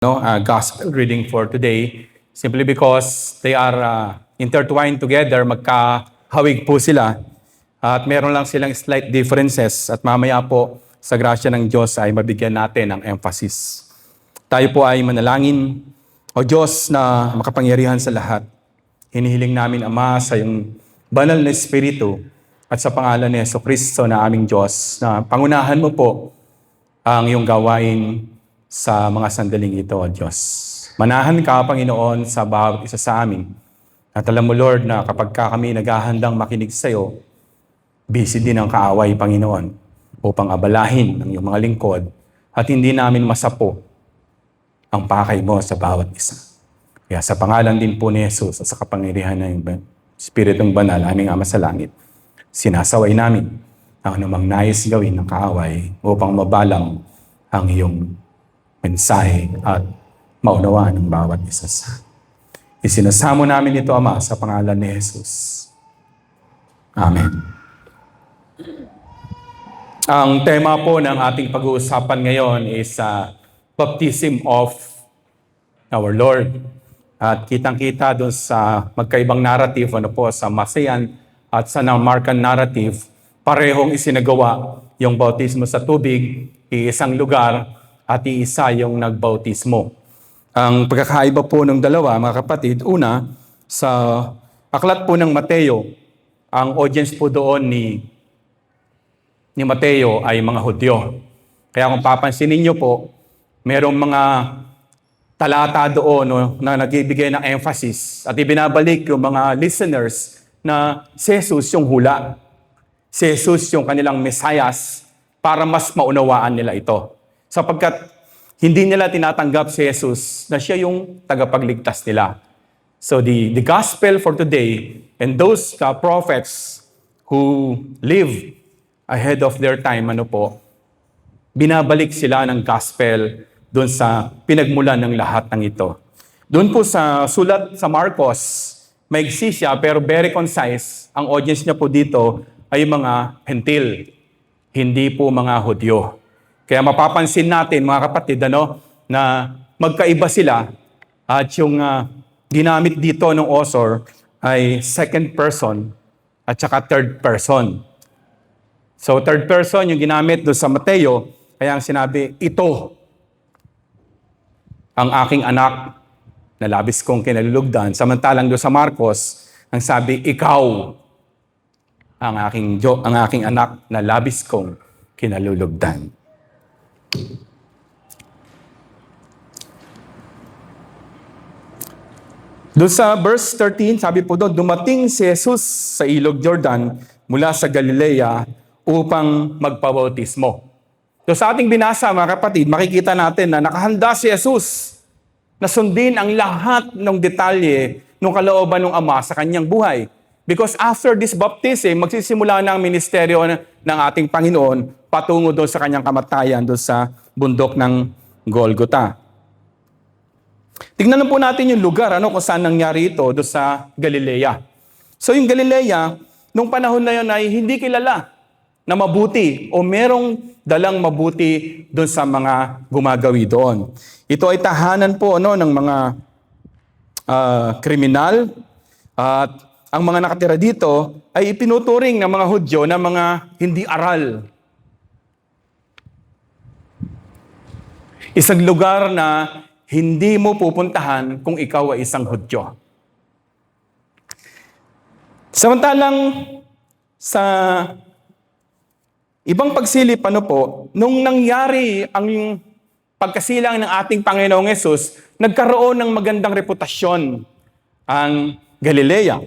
Gospel reading for today simply because they are intertwined together, magkahawig po sila at meron lang silang slight differences at mamaya po sa grasya ng Diyos ay mabigyan natin ng emphasis. Tayo po ay manalangin. O Diyos na makapangyarihan sa lahat, hinihiling namin Ama sa iyong banal na Espiritu at sa pangalan ni Jesucristo na aming Diyos na pangunahan mo po ang iyong gawain sa mga sandaling ito, O Diyos. Manahan ka, Panginoon, sa bawat isa sa amin. At alam mo, Lord, na kapag kami naghahandang makinig sa iyo, busy din ang kaaway, Panginoon, upang abalahin ang iyong mga lingkod at hindi namin masapo ang pakay mo sa bawat isa. Kaya sa pangalan din po ni Jesus at sa kapangyarihan ng Espiritong Banal, aming Ama sa Langit, sinasaway namin ang anumang nais gawin ng kaaway upang mabalang ang iyong mensahe at maunawaan ng bawat isa sa. Isinasamo namin ito, Ama, sa pangalan ni Jesus. Amen. Ang tema po ng ating pag-uusapan ngayon is baptism of our Lord. At kitang-kita doon sa magkaibang narrative, sa Masayan at sa Markan narrative, parehong isinagawa yung bautismo sa tubig, iisang lugar, at iisa yung nagbautismo. Ang pagkakaiba po ng dalawa, mga kapatid, una, sa aklat po ng Mateo, ang audience po doon ni Mateo ay mga Hudyo. Kaya kung papansinin niyo po, merong mga talata doon na nagbibigay ng emphasis at ibinabalik yung mga listeners na si Jesus yung hula. Si Jesus yung kanilang Mesiyas para mas maunawaan nila ito. Sapagkat hindi nila tinatanggap si Jesus na siya yung tagapagligtas nila. So the gospel for today and those prophets who live ahead of their time, binabalik sila ng gospel doon sa pinagmulan ng lahat ng ito. Doon po sa sulat sa Marcos, maigsi siya pero very concise. Ang audience niya po dito ay mga Hentil, hindi po mga Hudyo. Kaya mapapansin natin, mga kapatid, na magkaiba sila at yung ginamit dito ng author ay second person at saka third person. So third person yung ginamit doon sa Mateo, kaya ang sinabi, ito ang aking anak na labis kong kinalulugdan. Samantalang doon sa Marcos, ang sabi, ikaw ang aking anak na labis kong kinalulugdan. Doon sa verse 13, sabi po doon, dumating si Jesus sa ilog Jordan mula sa Galilea upang magpabautismo. So sa ating binasa, mga kapatid, makikita natin na nakahanda si Jesus na sundin ang lahat ng detalye ng kalooban ng Ama sa kanyang buhay. Because after this baptism, magsisimula na ang ministeryo ng ating Panginoon patungo doon sa kanyang kamatayan doon sa bundok ng Golgota. Tingnan po natin yung lugar kung saan nangyari ito doon sa Galilea. So yung Galilea, nung panahon na yun ay hindi kilala na mabuti o merong dalang mabuti doon sa mga gumagawi doon. Ito ay tahanan po ng mga kriminal at ang mga nakatira dito ay itinuturing ng mga Hudyo na mga hindi aral. Isang lugar na hindi mo pupuntahan kung ikaw ay isang Hudyo. Samantalang sa ibang pagsilip, nung nangyari ang pagkasilang ng ating Panginoong Hesus, nagkaroon ng magandang reputasyon ang Galilea.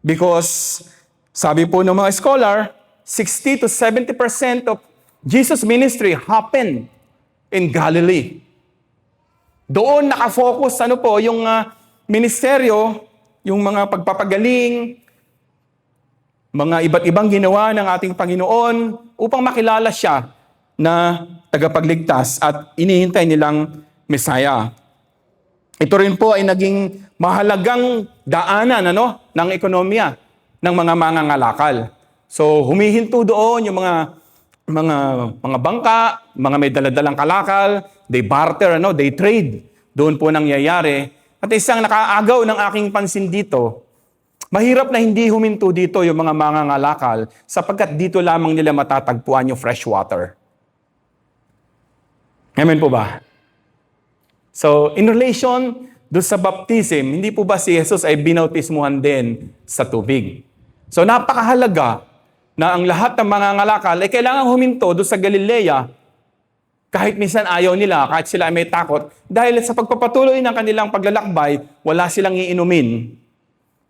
Because, sabi po ng mga scholar, 60 to 70% of Jesus' ministry happened in Galilee. Doon nakafocus yung ministeryo, yung mga pagpapagaling, mga iba't ibang ginawa ng ating Panginoon upang makilala siya na tagapagligtas at inihintay nilang Mesaya. Ito rin po ay naging mahalagang daanan ng ekonomiya ng mga mangangalakal. So humihinto doon yung mga bangka, mga may daladalang kalakal, they barter, they trade. Doon po nangyayari. At isang nakaagaw ng aking pansin dito, mahirap na hindi huminto dito yung mga mangangalakal sapagkat dito lamang nila matatagpuan yung fresh water. Amen po ba? So, in relation doon sa baptism, hindi po ba si Jesus ay binautismuhan din sa tubig? So, napakahalaga na ang lahat ng mangangalakal ay kailangan huminto doon sa Galilea kahit minsan ayaw nila, kahit sila ay may takot, dahil sa pagpapatuloy ng kanilang paglalakbay, wala silang iinumin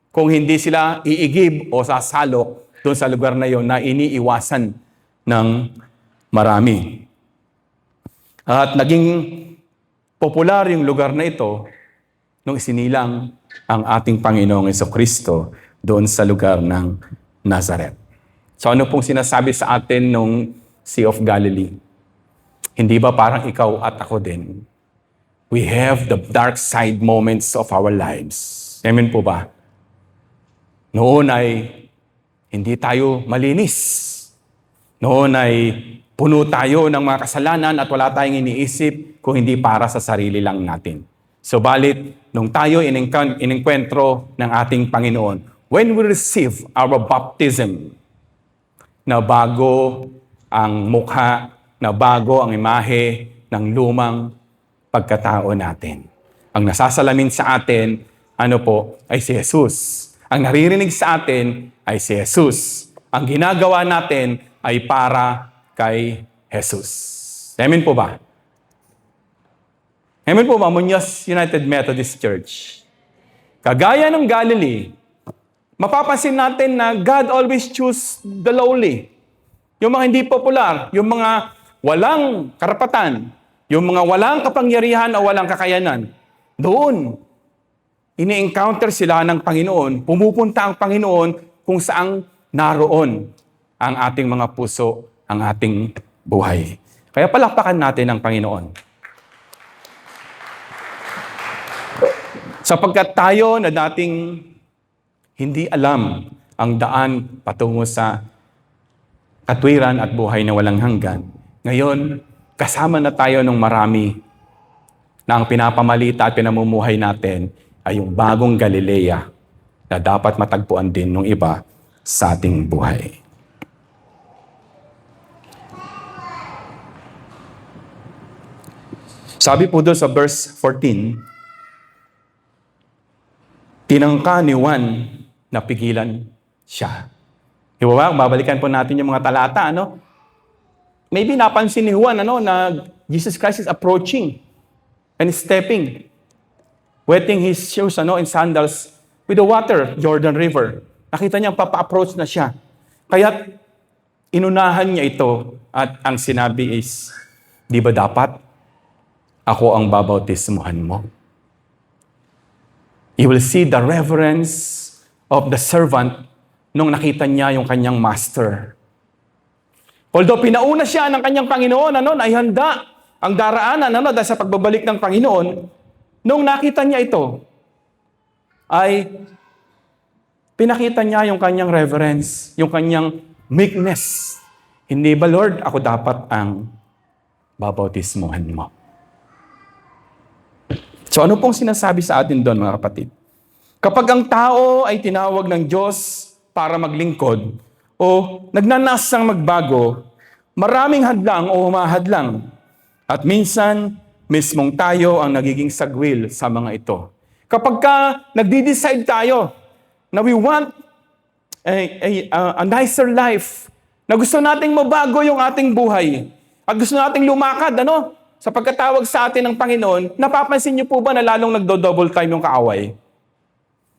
kung hindi sila iigib o sasalok doon sa lugar na yon na iniiwasan ng marami. At naging popular yung lugar na ito nung isinilang ang ating Panginoong Jesucristo doon sa lugar ng Nazareth. So ano pong sinasabi sa atin nung Sea of Galilee? Hindi ba parang ikaw at ako din? We have the dark side moments of our lives. Amen po ba? Noon ay hindi tayo malinis. Noon ay puno tayo ng mga kasalanan at wala tayong iniisip kung hindi para sa sarili lang natin. So balit, nung tayo inengkwentro ng ating Panginoon, when we receive our baptism, na bago ang mukha, na bago ang imahe ng lumang pagkatao natin. Ang nasasalamin sa atin, ay si Jesus. Ang naririnig sa atin ay si Jesus. Ang ginagawa natin ay para kay Jesus. Amen po ba? Amen po ba, Muñoz United Methodist Church? Kagaya ng Galilee, mapapansin natin na God always choose the lowly. Yung mga hindi popular, yung mga walang karapatan, yung mga walang kapangyarihan o walang kakayanan, doon, ini-encounter sila ng Panginoon, pumupunta ang Panginoon kung saang naroon ang ating mga puso, ang ating buhay. Kaya palakpakan natin ang Panginoon. Sapagkat tayo na dating hindi alam ang daan patungo sa katwiran at buhay na walang hanggan, ngayon, kasama na tayo ng marami na ang pinapamalita at pinamumuhay natin ay yung bagong Galilea na dapat matagpuan din ng iba sa ating buhay. Sabi po doon sa verse 14, tinangka ni Juan na pigilan siya. Diba? Babalikan po natin yung mga talata, Maybe napansin ni Juan na Jesus Christ is approaching and stepping, wetting his shoes in sandals with the water, Jordan River. Nakita niya papa-approach na siya. Kaya inunahan niya ito at ang sinabi is, di ba dapat ako ang babautismuhan mo? You will see the reverence of the servant nung nakita niya yung kanyang master. Although pinauna siya ng kanyang Panginoon, ay handa ang daraanan, dahil sa pagbabalik ng Panginoon, nung nakita niya ito, ay pinakita niya yung kanyang reverence, yung kanyang meekness. Hindi ba, Lord, ako dapat ang babautismuhan mo? So ano pong sinasabi sa atin doon, mga kapatid? Kapag ang tao ay tinawag ng Diyos para maglingkod, o nagnanasang magbago, maraming hadlang o humahadlang. At minsan, mismong tayo ang nagiging sagwil sa mga ito. Kapag nagdi-decide tayo na we want a nicer life, na gusto nating mabago yung ating buhay, at gusto nating lumakad, sa pagkatawag sa atin ng Panginoon, napapansin niyo po ba na lalong nagdo-double time yung kaaway?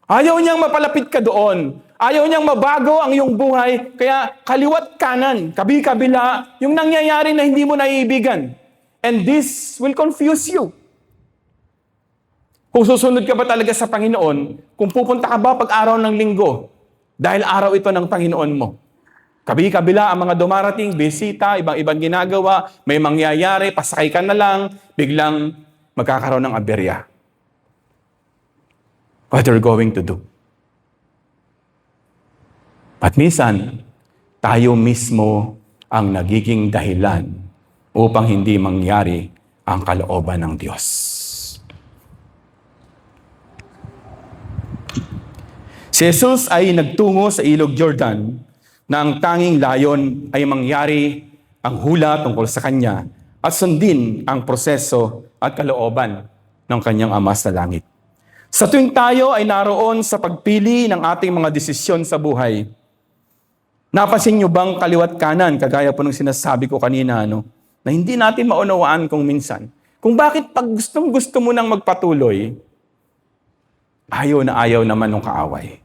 Ayaw niyang mapalapit ka doon. Ayaw niyang mabago ang iyong buhay. Kaya kaliwat kanan, kabi-kabila, yung nangyayari na hindi mo naiibigan. And this will confuse you. Kung susunod ka ba talaga sa Panginoon, kung pupunta ka ba pag-araw ng linggo, dahil araw ito ng Panginoon mo. Kabi-kabila ang mga dumarating, bisita, ibang ginagawa, may mangyayari, pasakay ka na lang, biglang magkakaroon ng aberya. What are you going to do? At minsan, tayo mismo ang nagiging dahilan upang hindi mangyari ang kalooban ng Diyos. Si Jesus ay nagtungo sa Ilog Jordan na ang tanging layon ay mangyari ang hula tungkol sa Kanya at sundin ang proseso at kalooban ng Kanyang Ama sa langit. Sa tuwing tayo ay naroon sa pagpili ng ating mga desisyon sa buhay, napansin niyo bang kaliwat kanan, kagaya po ng sinasabi ko kanina, na hindi natin maunawaan kung minsan, kung bakit pag gusto mo nang magpatuloy, ayaw naman ng kaaway.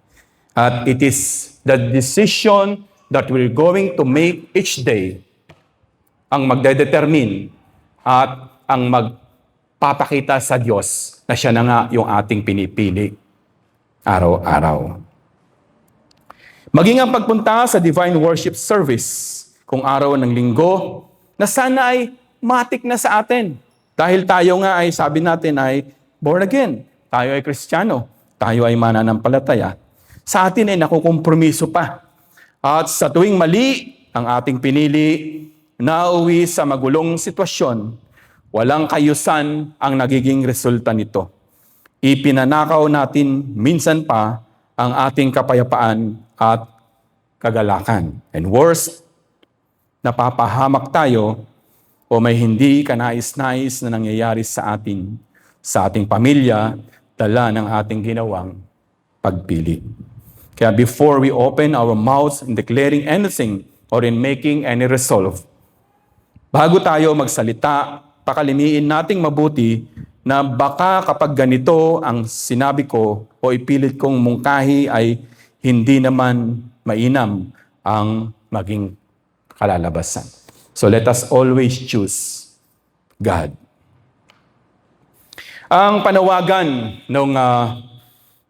At it is the decision that we're going to make each day ang magdedetermine at ang magpapakita sa Diyos na siya na nga yung ating pinipili araw-araw. Maging ang pagpunta sa Divine Worship Service kung araw ng linggo na sana ay matik na sa atin. Dahil tayo nga ay sabi natin ay born again. Tayo ay Kristiyano. Tayo ay mananampalataya. Sa atin ay nakukompromiso pa. At sa tuwing mali ang ating pinili, nauwi sa magulong sitwasyon, walang kayusan ang nagiging resulta nito. Ipinanakaw natin minsan pa ang ating kapayapaan at kagalakan. And worst, napapahamak tayo o may hindi kanais-nais na nangyayari sa ating pamilya, dala ng ating ginawang pagpili. Kaya before we open our mouths in declaring anything or in making any resolve, bago tayo magsalita, pakalimiin nating mabuti na baka kapag ganito ang sinabi ko o ipilit kong mungkahi ay hindi naman mainam ang maging kalalabasan. So let us always choose God. Ang panawagan ng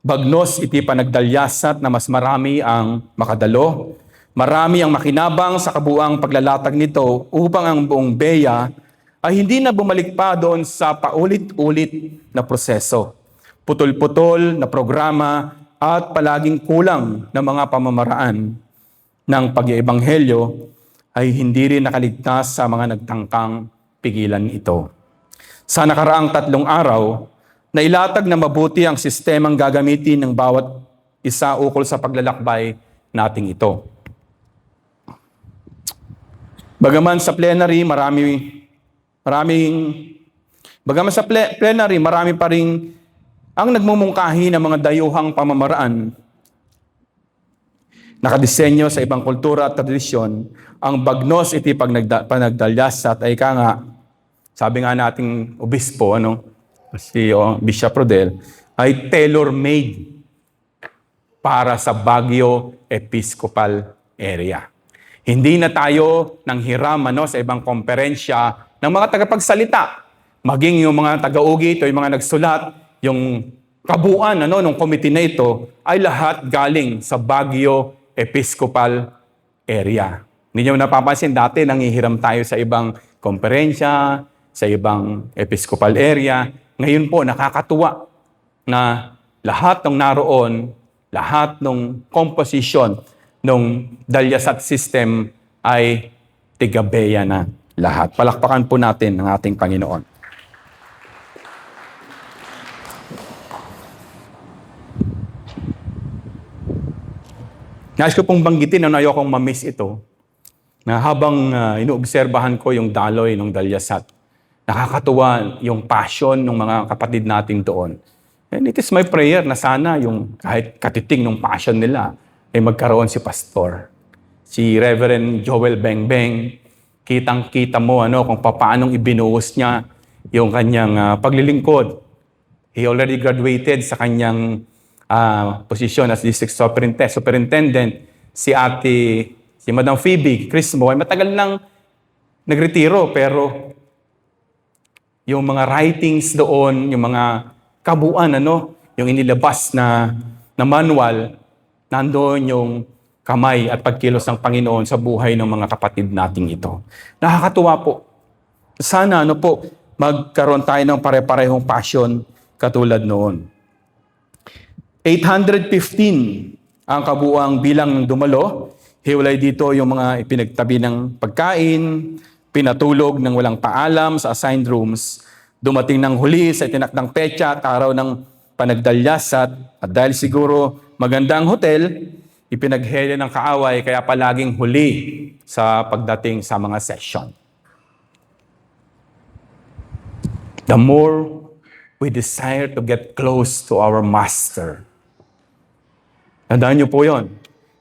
bagnos iti panagdalyasat na mas marami ang makadalo, marami ang makinabang sa kabuang paglalatag nito upang ang buong beya ay hindi na bumalik pa doon sa paulit-ulit na proseso. Putol-putol na programa at palaging kulang na mga pamamaraan ng pag-iebanghelyo ay hindi rin nakaligtas sa mga nagtangkang pigilan ito. Sa nakaraang 3 araw, nailatag na mabuti ang sistemang gagamitin ng bawat isa ukol sa paglalakbay nating ito. Bagaman sa plenary, marami pa rin ang nagmumungkahi ng mga dayuhang pamamaraan. Nakadisenyo sa ibang kultura at tradisyon, ang bagnos iti panagdalyasat ay sabi nga nating obispo, si Bishop Rodel, ay tailor-made para sa Baguio Episcopal area. Hindi na tayo nanghiram sa ibang komperensya ng mga tagapagsalita. Maging yung mga taga-ugi, ito yung mga nagsulat, yung kabuuan ng committee na ito, ay lahat galing sa Baguio Episcopal area. Hindi nyo napapansin, dati nanghihiram tayo sa ibang komperensya, sa ibang Episcopal area. Ngayon po, nakakatuwa na lahat ng naroon, lahat ng composition ng dalyasat system ay tigabeya na lahat. Palakpakan po natin ang ating Panginoon. Nais ko pong banggitin na ayokong ma-miss ito, na habang inoobserbahan ko yung daloy ng dalyasat, nakakatuwa yung passion ng mga kapatid natin doon. And it is my prayer na sana yung kahit katiting ng passion nila ay magkaroon si pastor. Si Reverend Joel Bengbeng, kitang-kita mo kung paanong ibinuhos niya yung kanyang paglilingkod. He already graduated sa kanyang posisyon as district superintendent. Si Madam Phoebe Crismo ay matagal nang nagretiro, pero yung mga writings doon, yung mga kabuuan, yung inilabas na manual, nandoon yung kamay at pagkilos ng Panginoon sa buhay ng mga kapatid nating ito. Nakakatuwa po. Sana magkaroon tayo ng pare-parehong passion katulad noon. 815 ang kabuuang bilang ng dumalo. Hiwalay dito yung mga ipinagtabi ng pagkain, Pinatulog ng walang paalam sa assigned rooms. Dumating ng huli sa itinakdang petsa at araw ng panagdalyasat. At dahil siguro magandang hotel, ipinaghele ng kaaway kaya palaging huli sa pagdating sa mga session. The more we desire to get close to our Master, tandaan niyo po yon,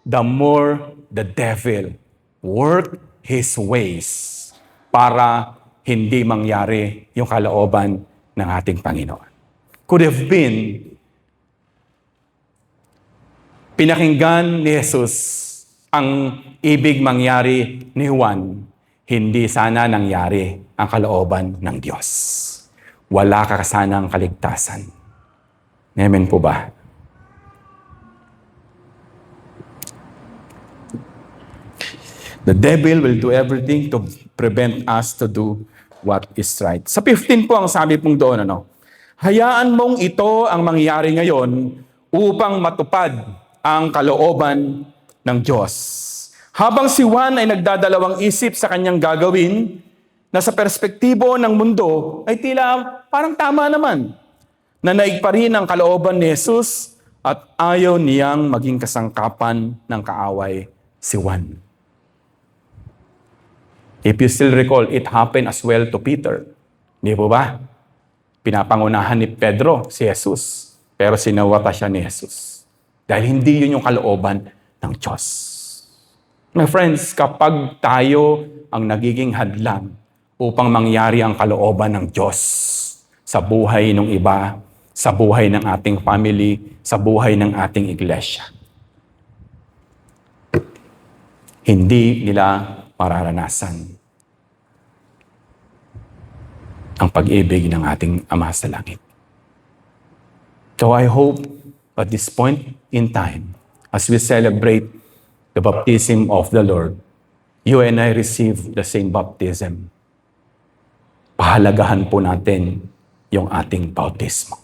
the more the devil work his ways para hindi mangyari yung kalooban ng ating Panginoon. Could have been pinakinggan ni Jesus ang ibig mangyari ni Juan, hindi sana nangyari ang kalooban ng Diyos. Wala kakasanang kaligtasan. Amen po ba? The devil will do everything to prevent us to do what is right. Sa 15 po ang sabi pong doon, hayaan mong ito ang mangyari ngayon upang matupad ang kalooban ng Diyos. Habang si Juan ay nagdadalawang isip sa kanyang gagawin, na sa perspektibo ng mundo ay tila parang tama naman. Nanaig pa rin ang kalooban ni Jesus at ayaw niyang maging kasangkapan ng kaaway si Juan. If you still recall, it happened as well to Peter. Di po ba? Pinapangunahan ni Pedro si Jesus, pero sinawata siya ni Jesus. Dahil hindi yun yung kalooban ng Diyos. My friends, kapag tayo ang nagiging hadlang upang mangyari ang kalooban ng Diyos sa buhay ng iba, sa buhay ng ating family, sa buhay ng ating iglesia, hindi nila mararanasan ang pag-ibig ng ating Ama sa Langit. So I hope at this point in time, as we celebrate the baptism of the Lord, you and I receive the same baptism. Pahalagahan po natin yung ating bautismo.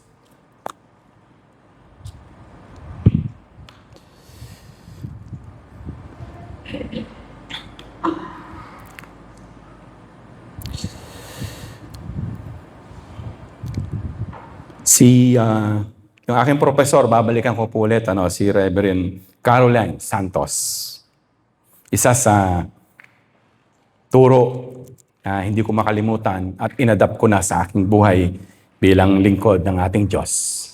Yung aking professor, babalikan ko po ulit, si Reverend Caroline Santos. Isa sa turo na hindi ko makalimutan at inadapt ko na sa aking buhay bilang lingkod ng ating Diyos.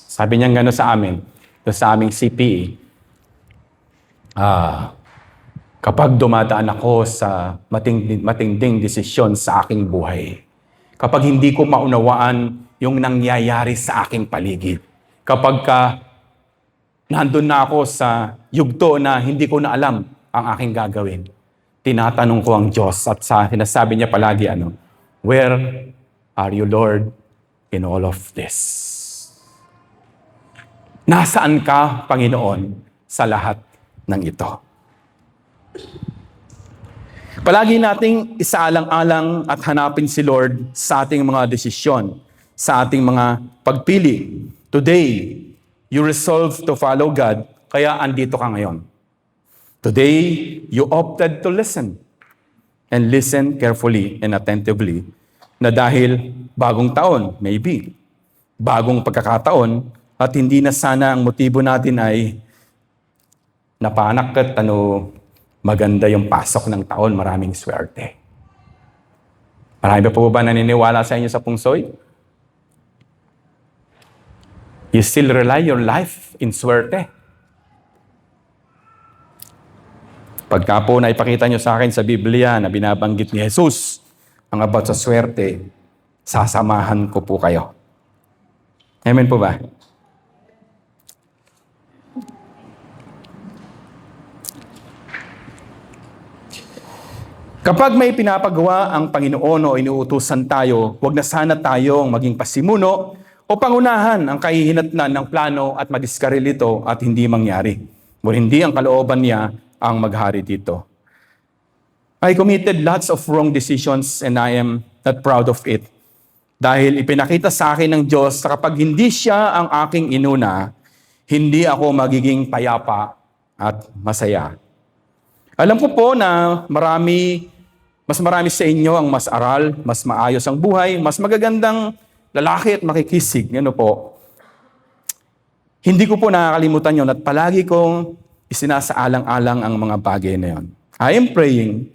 Sabi niya gano'n sa amin, sa aming CPE, kapag dumadaan ako sa matinding desisyon sa aking buhay, kapag hindi ko maunawaan yung nangyayari sa aking paligid, kapag nandun na ako sa yugto na hindi ko na alam ang aking gagawin, tinatanong ko ang Diyos at sinasabi niya palagi, where are you, Lord, in all of this? Nasaan ka, Panginoon, sa lahat ng ito? Palagi nating isaalang-alang at hanapin si Lord sa ating mga desisyon, sa ating mga pagpili. Today, you resolve to follow God, kaya andito ka ngayon. Today, you opted to listen. And listen carefully and attentively na dahil bagong taon, maybe, bagong pagkakataon, at hindi na sana ang motibo natin ay napanak at maganda yung pasok ng taon, maraming swerte. Marami pa po ba naniniwala sa inyo sa pungsoy? You still rely your life in swerte? Pagka po naipakita nyo sa akin sa Biblia na binabanggit ni Jesus ang about sa swerte, sasamahan ko po kayo. Amen po ba? Kapag may pinapagawa ang Panginoon o inuutusan tayo, huwag na sana tayong maging pasimuno o pangunahan ang kahihinatnan ng plano at madiskaril ito at hindi mangyari. O hindi ang kalooban niya ang maghari dito. I committed lots of wrong decisions and I am not proud of it. Dahil ipinakita sa akin ng Diyos na kapag hindi siya ang aking inuna, hindi ako magiging payapa at masaya. Alam ko po na Mas marami sa inyo ang mas aral, mas maayos ang buhay, mas magagandang lalaki at makikisig. Ano po? Hindi ko po nakakalimutan yun at palagi kong isinasaalang-alang ang mga bagay na yun. I am praying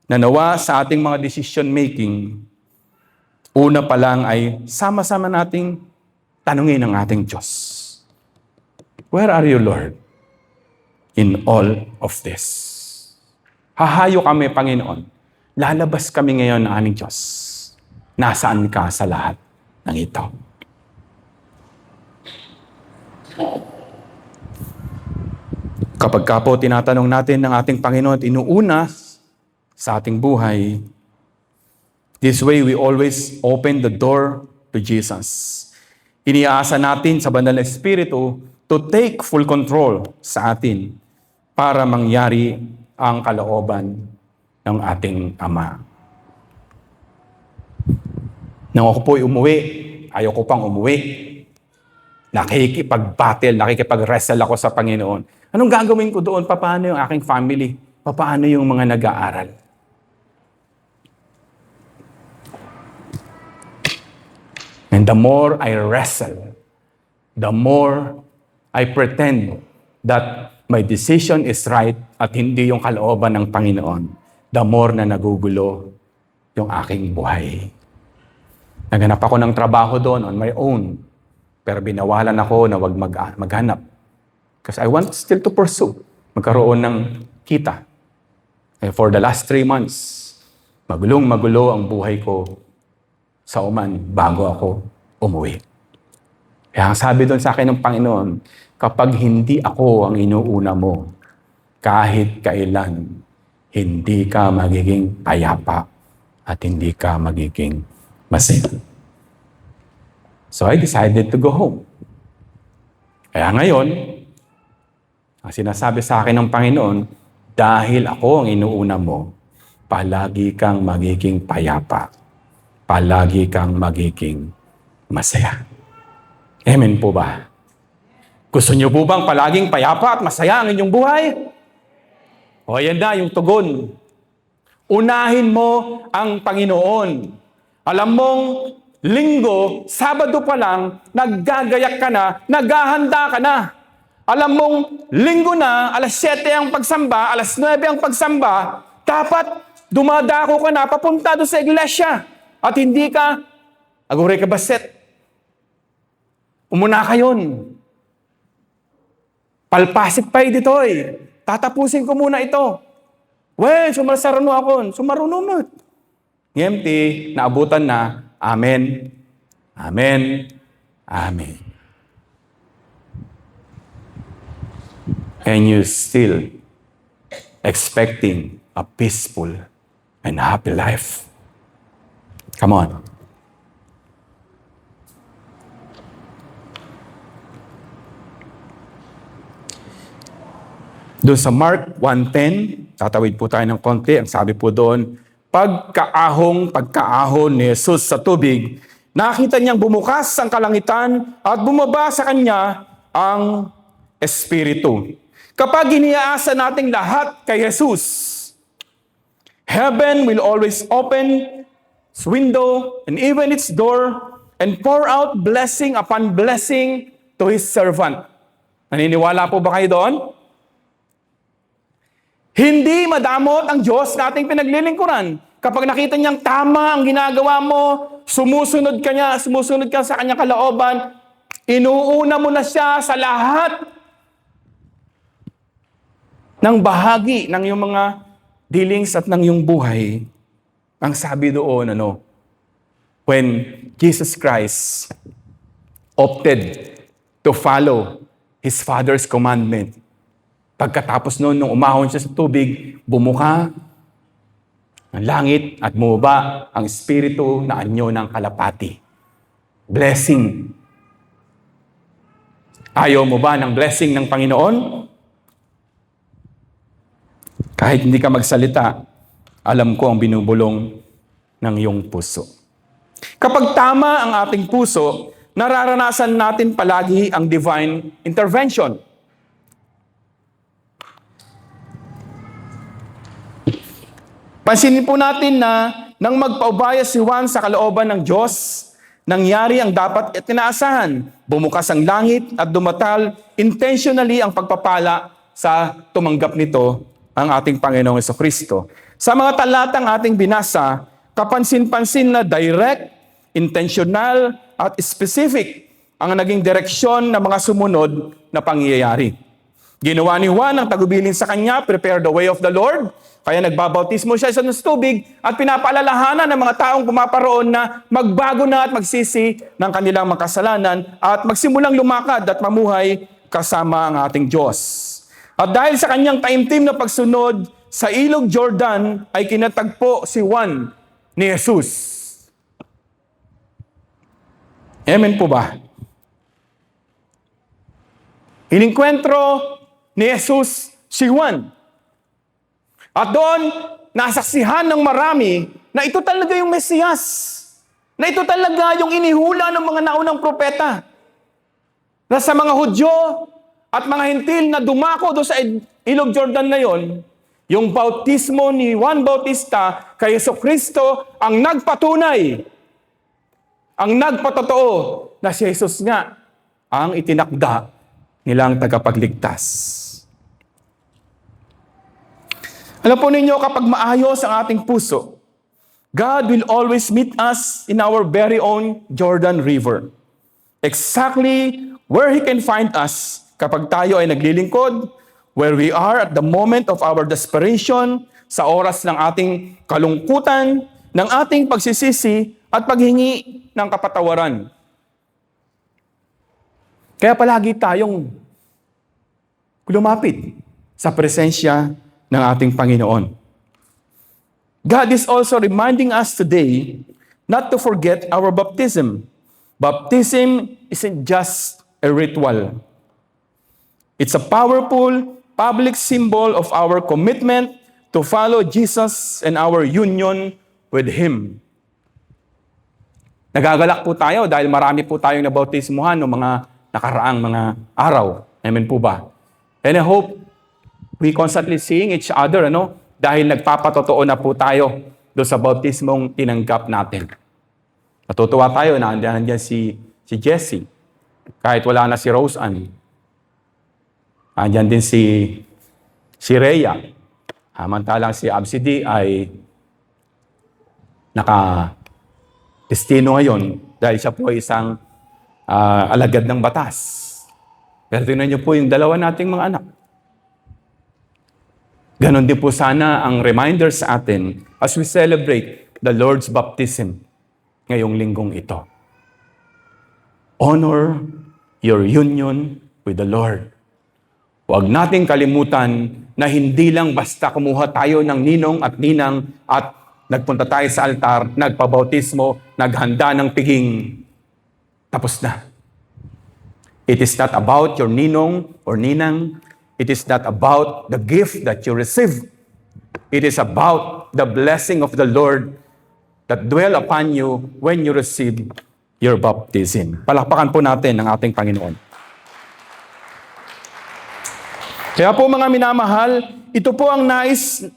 na nawa sa ating mga decision making, una pa lang ay sama-sama nating tanungin ang ating Diyos. Where are you, Lord, in all of this? Hahayo kami, Panginoon. Lalabas kami ngayon ng aming Diyos. Nasaan ka sa lahat ng ito? Kapag ka po tinatanong natin ng ating Panginoon at inuuna sa ating buhay, this way we always open the door to Jesus. Iniaasa natin sa Banal na Espiritu to take full control sa atin para mangyari ang kalooban ng ating Ama. Nang ako po'y umuwi, ayaw ko pang umuwi. Nakikipag-battle, nakikipag-wrestle ako sa Panginoon. Anong gagawin ko doon? Paano yung aking family? Paano yung mga nag-aaral? And the more I wrestle, the more I pretend that my decision is right at hindi yung kalooban ng Panginoon, the more na nagugulo yung aking buhay. Naghanap ako ng trabaho doon on my own, pero binawalan ako na wag maghanap. Because I want still to pursue, magkaroon ng kita. And for the last 3 months, magulong-magulo ang buhay ko sa Oman bago ako umuwi. Kaya ang sabi doon sa akin ng Panginoon, kapag hindi ako ang inuuna mo, kahit kailan, hindi ka magiging payapa at hindi ka magiging masaya. So I decided to go home. Kaya ngayon, ang sinasabi sa akin ng Panginoon, dahil ako ang inuuna mo, palagi kang magiging payapa. Palagi kang magiging masaya. Amen po ba? Gusto niyo po bang palaging payapa at masaya ang inyong buhay? O yan na yung tugon. Unahin mo ang Panginoon. Alam mong Linggo, Sabado pa lang, naggagayak ka na, naghahanda ka na. Alam mong Linggo na, alas 7 ang pagsamba, alas 9 ang pagsamba, dapat dumadako ka na papunta doon sa iglesia. At hindi ka, agure ka baset. Umuna ka yun. Palpasik pa dito eh. Tatapusin ko muna ito. Well, sumarasarano ako. Sumaruno mo. Ngempti, naabutan na. Amen. Amen. Amen. And you still expecting a peaceful and happy life. Come on. Doon sa Mark 1:10, tatawid po tayo ng konti. Ang sabi po doon, pagkaahon ni Jesus sa tubig, nakita niyang bumukas ang kalangitan at bumaba sa kanya ang Espiritu. Kapag iniaasa nating lahat kay Jesus, heaven will always open its window and even its door and pour out blessing upon blessing to His servant. Naniniwala po ba kayo doon? Hindi madamot ang Diyos na ating pinaglilingkuran. Kapag nakita niyang tama ang ginagawa mo, sumusunod ka sa kanyang kalooban, inuuna mo na siya sa lahat ng bahagi ng iyong mga dealings at ng iyong buhay. Ang sabi doon, when Jesus Christ opted to follow His Father's commandment, pagkatapos noon, nung umahon siya sa tubig, bumuka ang langit at bumaba ang Espiritu na anyo ng kalapati. Blessing. Ayaw mo ba ng blessing ng Panginoon? Kahit hindi ka magsalita, alam ko ang binubulong ng iyong puso. Kapag tama ang ating puso, nararanasan natin palagi ang divine intervention. Pansinin po natin na nang magpaubaya si Juan sa kalooban ng Diyos, nangyari ang dapat at inaasahan. Bumukas ang langit at dumatal intentionally ang pagpapala sa tumanggap nito ang ating Panginoong Jesucristo. Sa mga talatang ating binasa, kapansin-pansin na direct, intentional, at specific ang naging direksyon ng mga sumunod na pangyayari. Ginawa ni Juan ang tagubilin sa kanya, prepare the way of the Lord. Kaya nagbabautismo siya sa tubig at pinapaalalahanan ng mga taong pumaparoon na magbago na at magsisi ng kanilang makasalanan at magsimulang lumakad at mamuhay kasama ang ating Diyos. At dahil sa kanyang taimtim na pagsunod sa ilog Jordan ay kinatagpo si Juan ni Jesus. Amen po ba? Inengkwentro ni Jesus si Juan. At doon, nasaksihan ng marami na ito talaga yung Mesiyas. Na ito talaga yung inihula ng mga naunang propeta. Na sa mga Hudyo at mga Hentil na dumako doon sa ilog Jordan na yon, yung bautismo ni Juan Bautista kay Jesucristo ang nagpatunay, ang nagpatotoo na si Jesus nga ang itinakda nilang tagapagligtas. Alam po ninyo, kapag maayos ang ating puso, God will always meet us in our very own Jordan River. Exactly where He can find us kapag tayo ay naglilingkod, where we are at the moment of our desperation, sa oras ng ating kalungkutan, ng ating pagsisisi at paghingi ng kapatawaran. Kaya palagi tayong lumapit sa presensya ng ating Panginoon. God is also reminding us today not to forget our baptism. Baptism isn't just a ritual. It's a powerful public symbol of our commitment to follow Jesus and our union with Him. Nagagalak po tayo dahil marami po tayong nabautismuhan ng mga nakaraang mga araw. Amen po ba? And I hope we constantly seeing each other, dahil nagpapatotoo na po tayo doon sa bautismong tinanggap natin. Natutuwa tayo na nandiyan si Jessie, kahit wala na si Rose Ann. Nandiyan din si Rhea. Samantalang si Absidi ay naka-destino ngayon dahil siya po ay isang alagad ng batas. Pero tingnan niyo po yung dalawa nating mga anak. Ganon din po sana ang reminder sa atin as we celebrate the Lord's baptism ngayong linggong ito. Honor your union with the Lord. Huwag nating kalimutan na hindi lang basta kumuha tayo ng ninong at ninang at nagpunta tayo sa altar, nagpabautismo, naghanda ng piging, tapos na. It is not about your ninong or ninang. It is not about the gift that you receive. It is about the blessing of the Lord that dwell upon you when you receive your baptism. Palakpakan po natin ang ating Panginoon. Kaya po mga minamahal, ito po ang nais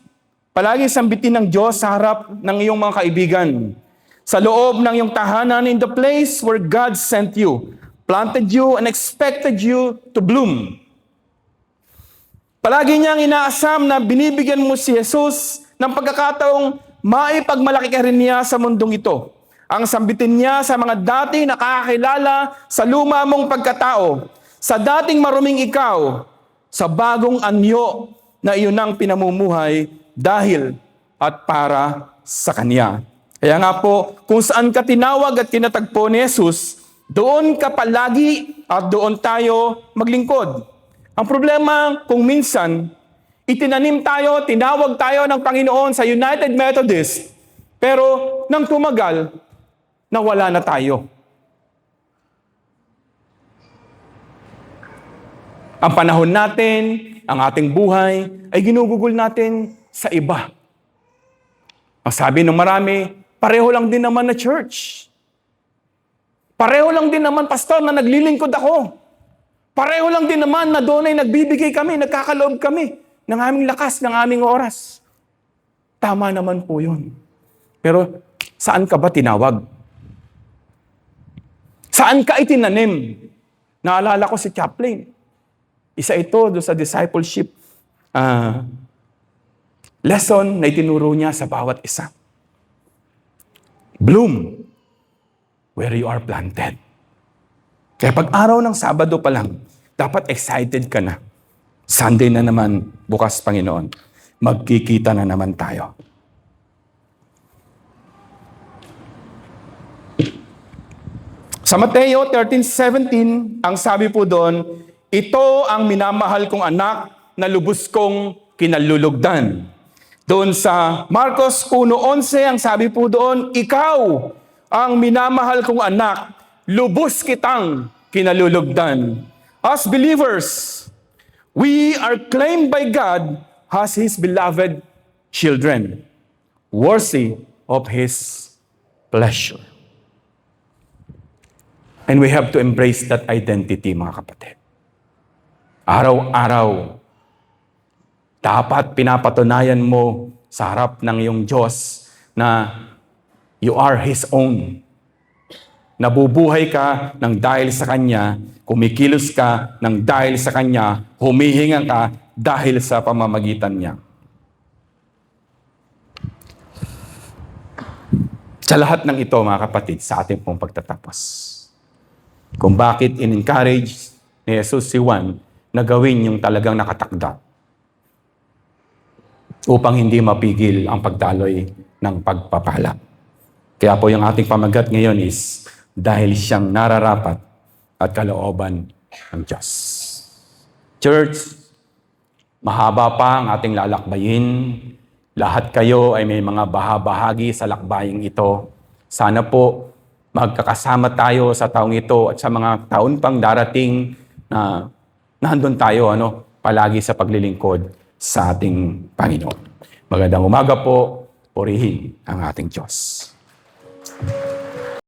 palagi sambitin ng Diyos sa harap ng iyong mga kaibigan. Sa loob ng iyong tahanan, in the place where God sent you, planted you and expected you to bloom. Palagi niyang inaasam na binibigyan mo si Jesus ng pagkakataong maipagmalaki ka rin niya sa mundong ito. Ang sambitin niya sa mga dating nakakakilala sa luma mong pagkatao, sa dating maruming ikaw, sa bagong anyo na iyon ang pinamumuhay dahil at para sa Kanya. Kaya nga po, kung saan ka tinawag at kinatagpo ni Jesus, doon ka palagi at doon tayo maglingkod. Ang problema, kung minsan, itinanim tayo, tinawag tayo ng Panginoon sa United Methodist, pero nang tumagal, nawala na tayo. Ang panahon natin, ang ating buhay, ay ginugugol natin sa iba. Ang sabi ng marami, pareho lang din naman na church. Pareho lang din naman, pastor, na naglilingkod ako. Pareho lang din naman na doon ay nagbibigay kami, nagkakaloob kami ng aming lakas, ng aming oras. Tama naman po yun. Pero saan ka ba tinawag? Saan ka itinanim? Naalala ko si Chaplain. Isa ito doon sa discipleship lesson na itinuro niya sa bawat isa. Bloom where you are planted. Kaya pag araw ng Sabado pa lang, dapat excited ka na. Sunday na naman, bukas Panginoon. Magkikita na naman tayo. Sa Mateo 13:17, ang sabi po doon, ito ang minamahal kong anak na lubos kong kinalulugdan. Doon sa Marcos 1:11, ang sabi po doon, ikaw ang minamahal kong anak, lubos kitang kinalulugdan. As believers, we are claimed by God as His beloved children, worthy of His pleasure. And we have to embrace that identity, mga kapatid. Araw-araw, dapat pinapatunayan mo sa harap ng iyong Diyos na you are His own. Nabubuhay ka ng dahil sa Kanya, kumikilos ka ng dahil sa Kanya, humihinga ka dahil sa pamamagitan niya. Sa lahat ng ito, mga kapatid, sa ating pong pagtatapos, kung bakit in-encourage ni Jesus si Juan na gawin yung talagang nakatakda upang hindi mapigil ang pagdaloy ng pagpapala. Kaya po yung ating pamagat ngayon is dahil siyang nararapat at kalooban ng Diyos. Church, mahaba pa ang ating lalakbayin. Lahat kayo ay may mga bahagi sa lakbaying ito. Sana po magkakasama tayo sa taong ito at sa mga taon pang darating na nandun tayo palagi sa paglilingkod sa ating Panginoon. Magandang umaga po, purihin ang ating Diyos.